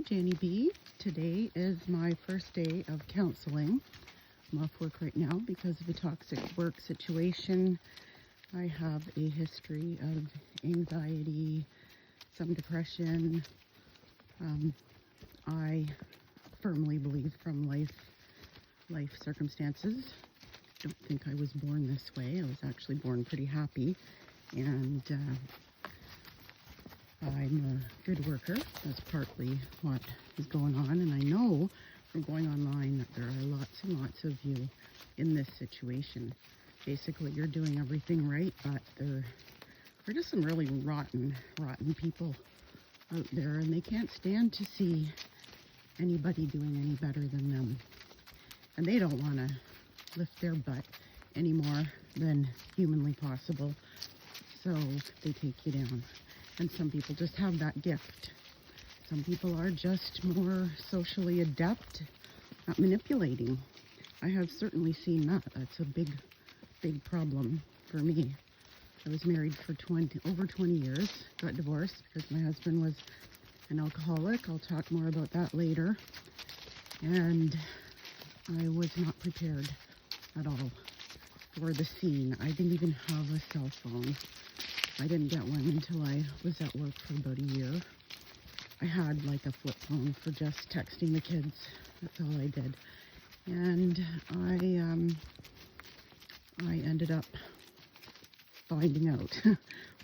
Janny B. Today is my first day of counseling. I'm off work right now because of a toxic work situation. I have a history of anxiety, some depression. I firmly believe from life circumstances. Don't think I was born this way. I was actually born pretty happy, and I'm a good worker. That's partly what is going on, and I know from going online that there are lots and lots of you in this situation. Basically, you're doing everything right, but there are just some really rotten people out there, and they can't stand to see anybody doing any better than them. And they don't want to lift their butt any more than humanly possible, so they take you down. And some people just have that gift. Some people are just more socially adept at manipulating. I have certainly seen that. That's a big problem for me. I was married for over 20 years, got divorced because my husband was an alcoholic. I'll talk more about that later. And I was not prepared at all for the scene. I didn't even have a cell phone. I didn't get one until I was at work for about a year. I had like a flip phone for just texting the kids. That's all I did. And I ended up finding out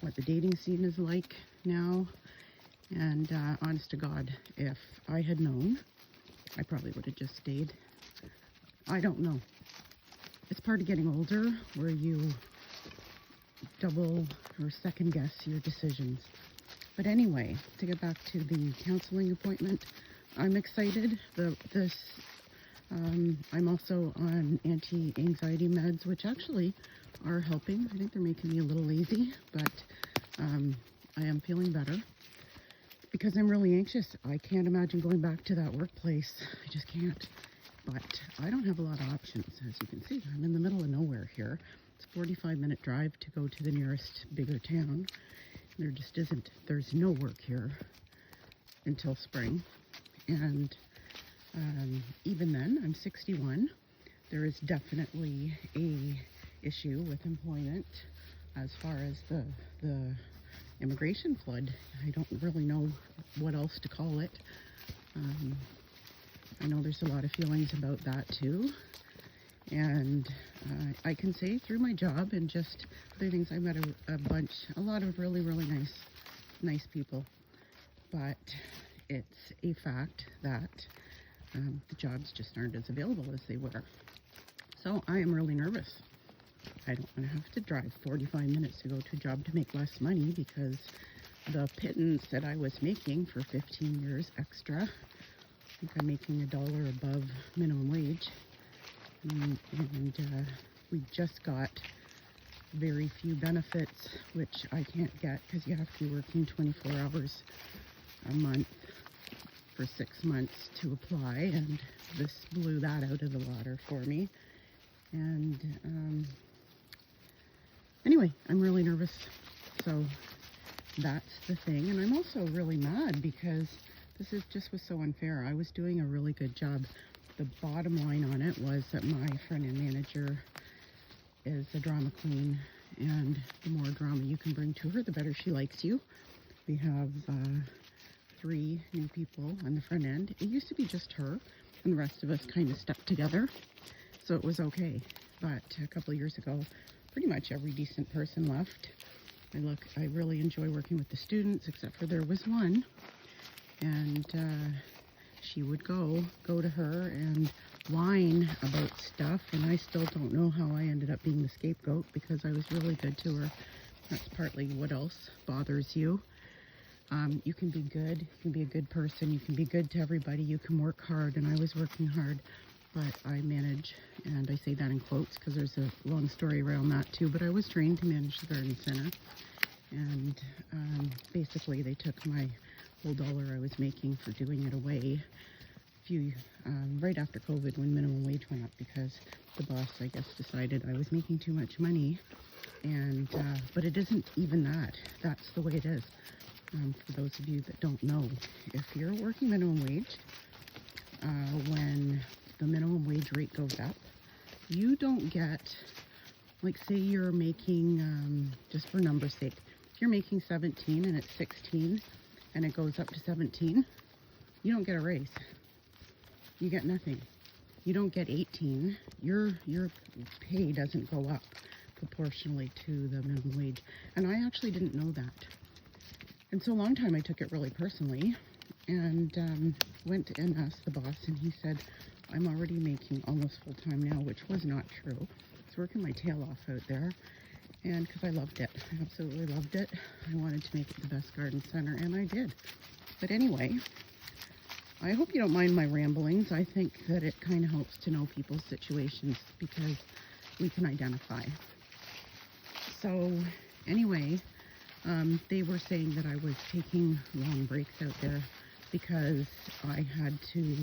what the dating scene is like now. And honest to God, if I had known, I probably would have just stayed. I don't know. It's part of getting older where you double or second guess your decisions. But anyway, to get back to the counseling appointment, I'm excited. I'm also on anti-anxiety meds, which actually are helping. I think they're making me a little lazy, but I am feeling better because I'm really anxious. I can't imagine going back to that workplace. I just can't. But I don't have a lot of options, as you can see. I'm in the middle of nowhere here. It's a 45-minute drive to go to the nearest bigger town. There just isn't. There's no work here until spring. And even then, I'm 61. There is definitely a issue with employment as far as the immigration flood. I don't really know what else to call it. I know there's a lot of feelings about that too. And I can say through my job and just other things, I met a lot of really nice people. But it's a fact that the jobs just aren't as available as they were. So I am really nervous. I don't want to have to drive 45 minutes to go to a job to make less money because the pittance that I was making for 15 years extra, I think I'm making $1 above minimum wage. And we just got very few benefits, which I can't get because you have to be working 24 hours a month for 6 months to apply, and this blew that out of the water for me. And anyway, I'm really nervous, so that's the thing. And I'm also really mad because this was so unfair. I was doing a really good job. The bottom line on it was that my front-end manager is a drama queen, and the more drama you can bring to her, the better she likes you. We have 3 new people on the front end. It used to be just her, and the rest of us kind of stuck together, so it was okay. But a couple of years ago, pretty much every decent person left. I really enjoy working with the students, except for there was one, and she would go to her and whine about stuff, and I still don't know how I ended up being the scapegoat because I was really good to her. That's partly what else bothers you. You can be good, you can be a good person, you can be good to everybody, you can work hard, and I was working hard, but I manage, and I say that in quotes because there's a long story around that too, but I was trained to manage the garden center, and basically they took my whole $1 I was making for doing it away right after COVID when minimum wage went up because the boss, I guess, decided I was making too much money. And but it isn't even that. That's the way it is. For those of you that don't know, if you're working minimum wage, when the minimum wage rate goes up, you don't get, like say you're making, just for number's sake, if you're making 17 and it's 16 and it goes up to 17, you don't get a raise. You get nothing. You don't get 18. Your pay doesn't go up proportionally to the minimum wage. And I actually didn't know that. And so a long time I took it really personally, and went and asked the boss, and he said, I'm already making almost full time now, which was not true. I was working my tail off out there, and because I loved it. I absolutely loved it. I wanted to make it the best garden center, and I did. But anyway, I hope you don't mind my ramblings. I think that it kind of helps to know people's situations because we can identify. So anyway, they were saying that I was taking long breaks out there because I had to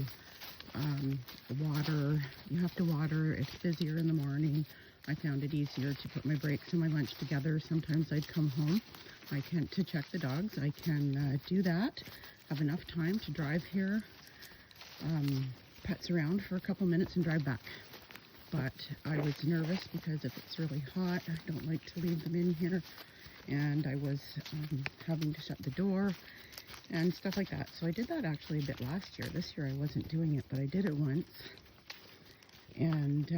water. You have to water. It's busier in the morning. I found it easier to put my breaks and my lunch together. Sometimes I'd come home. To check the dogs. I can do that. Have enough time to drive here, putz around for a couple minutes and drive back. But I was nervous because if it's really hot, I don't like to leave them in here. And I was having to shut the door and stuff like that. So I did that actually a bit last year. This year I wasn't doing it, but I did it once. And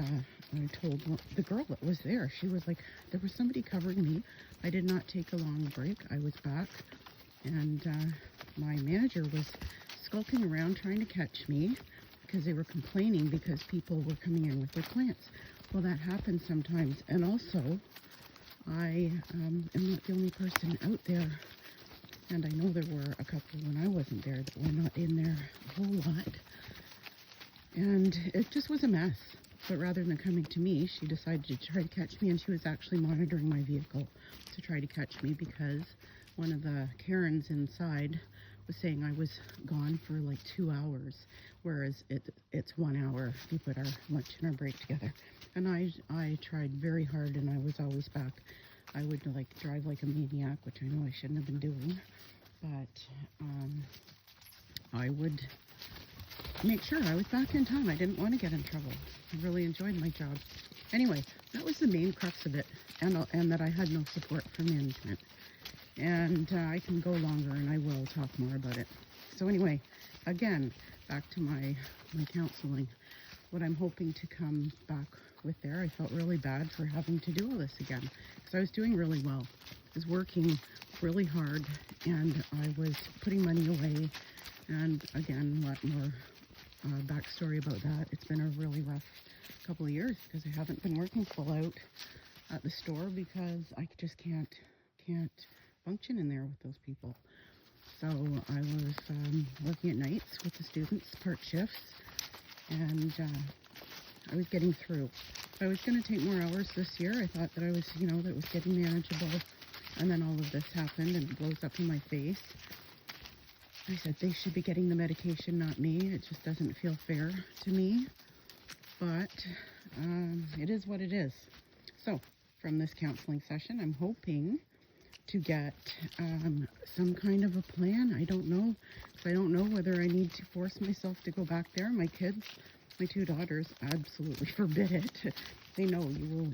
I told the girl that was there, she was like, there was somebody covering me. I did not take a long break. I was back. And my manager was skulking around trying to catch me because they were complaining because people were coming in with their plants. Well, that happens sometimes. And also, I am not the only person out there, and I know there were a couple when I wasn't there that were not in there a whole lot, and it just was a mess. But rather than coming to me, she decided to try to catch me, and she was actually monitoring my vehicle to try to catch me because one of the Karens inside was saying I was gone for like 2 hours, whereas it's 1 hour if you put our lunch and our break together. And I tried very hard, and I was always back. I would like drive like a maniac, which I know I shouldn't have been doing, but I would make sure I was back in time. I didn't want to get in trouble. I really enjoyed my job. Anyway, that was the main crux of it, and that I had no support from management. And I can go longer, and I will talk more about it. So anyway, again, back to my counseling. What I'm hoping to come back with there, I felt really bad for having to do all this again because I was doing really well. I was working really hard, and I was putting money away. And again, a lot more backstory about that. It's been a really rough couple of years because I haven't been working full out at the store because I just can't function in there with those people. So I was working at nights with the students, part shifts, and I was getting through. I was going to take more hours this year. I thought that I was, that it was getting manageable, and then all of this happened and it blows up in my face. I said they should be getting the medication, not me. It just doesn't feel fair to me, but it is what it is. So from this counseling session, I'm hoping to get some kind of a plan. I don't know. I don't know whether I need to force myself to go back there. My kids, my 2 daughters, absolutely forbid it. They know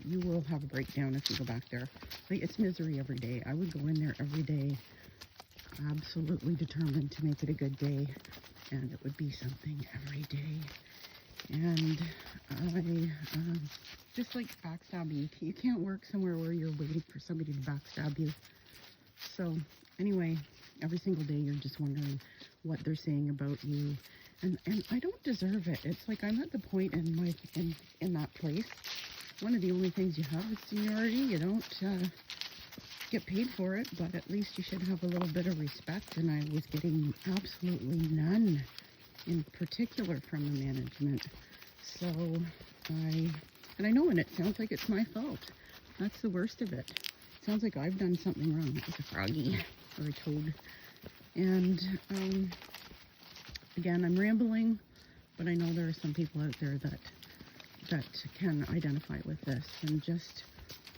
you will have a breakdown if you go back there. Like, it's misery every day. I would go in there every day, absolutely determined to make it a good day, and it would be something every day. And I just like backstabbing. You can't work somewhere where you're waiting for somebody to backstab you. So anyway, every single day you're just wondering what they're saying about you, and I don't deserve it. It's like I'm at the point in that place. One of the only things you have is seniority. You don't get paid for it, but at least you should have a little bit of respect, and I was getting absolutely none, in particular from the management. So I know, and it sounds like it's my fault. That's the worst of it. Sounds like I've done something wrong. It was a froggy or a toad. And again, I'm rambling, but I know there are some people out there that can identify with this. And just,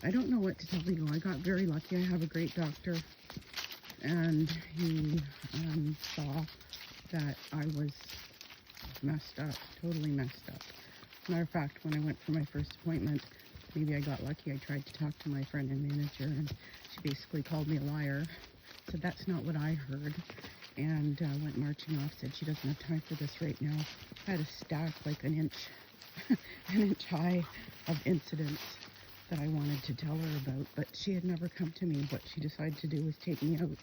I don't know what to tell you. I got very lucky. I have a great doctor. and he saw that I was messed up, totally messed up. Matter of fact, when I went for my first appointment, maybe I got lucky. I tried to talk to my friend and manager, and she basically called me a liar. Said that's not what I heard, and went marching off. Said she doesn't have time for this right now. I had a stack like an inch high of incidents that I wanted to tell her about, but she had never come to me. What she decided to do was take me out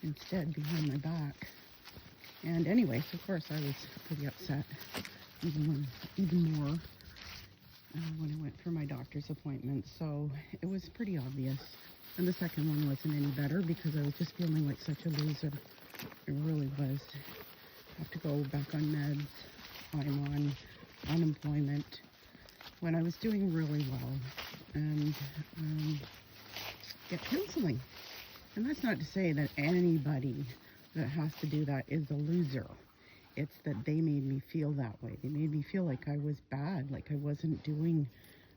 instead behind my back. And anyways, of course, I was pretty upset, even more when I went for my doctor's appointment. So it was pretty obvious. And the second one wasn't any better because I was just feeling like such a loser. It really was. I have to go back on meds. I'm on unemployment when I was doing really well, and get counseling. And that's not to say that anybody that has to do that is a loser. It's that they made me feel that way. They made me feel like I was bad, like I wasn't doing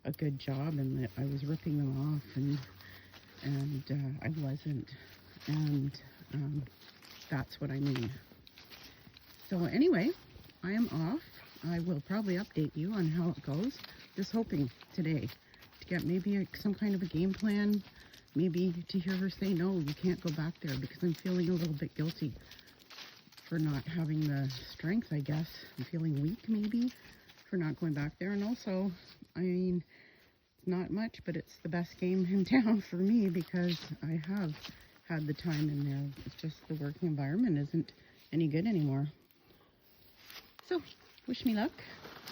a good job, and that I was ripping them off, and I wasn't. And that's what I mean. So anyway, I am off. I will probably update you on how it goes. Just hoping today to get maybe some kind of a game plan, maybe to hear her say, no, you can't go back there, because I'm feeling a little bit guilty for not having the strength, I guess. I'm feeling weak maybe for not going back there. And also, I mean, not much, but it's the best game in town for me because I have had the time in there. It's just the working environment isn't any good anymore. So, wish me luck.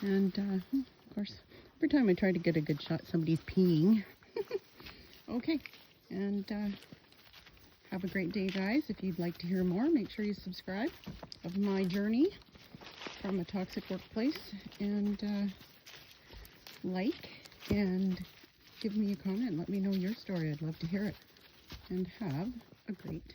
And, of course, every time I try to get a good shot, somebody's peeing. Okay, and have a great day, guys. If you'd like to hear more, make sure you subscribe of my journey from a toxic workplace, and like and give me a comment. Let me know your story. I'd love to hear it. And have a great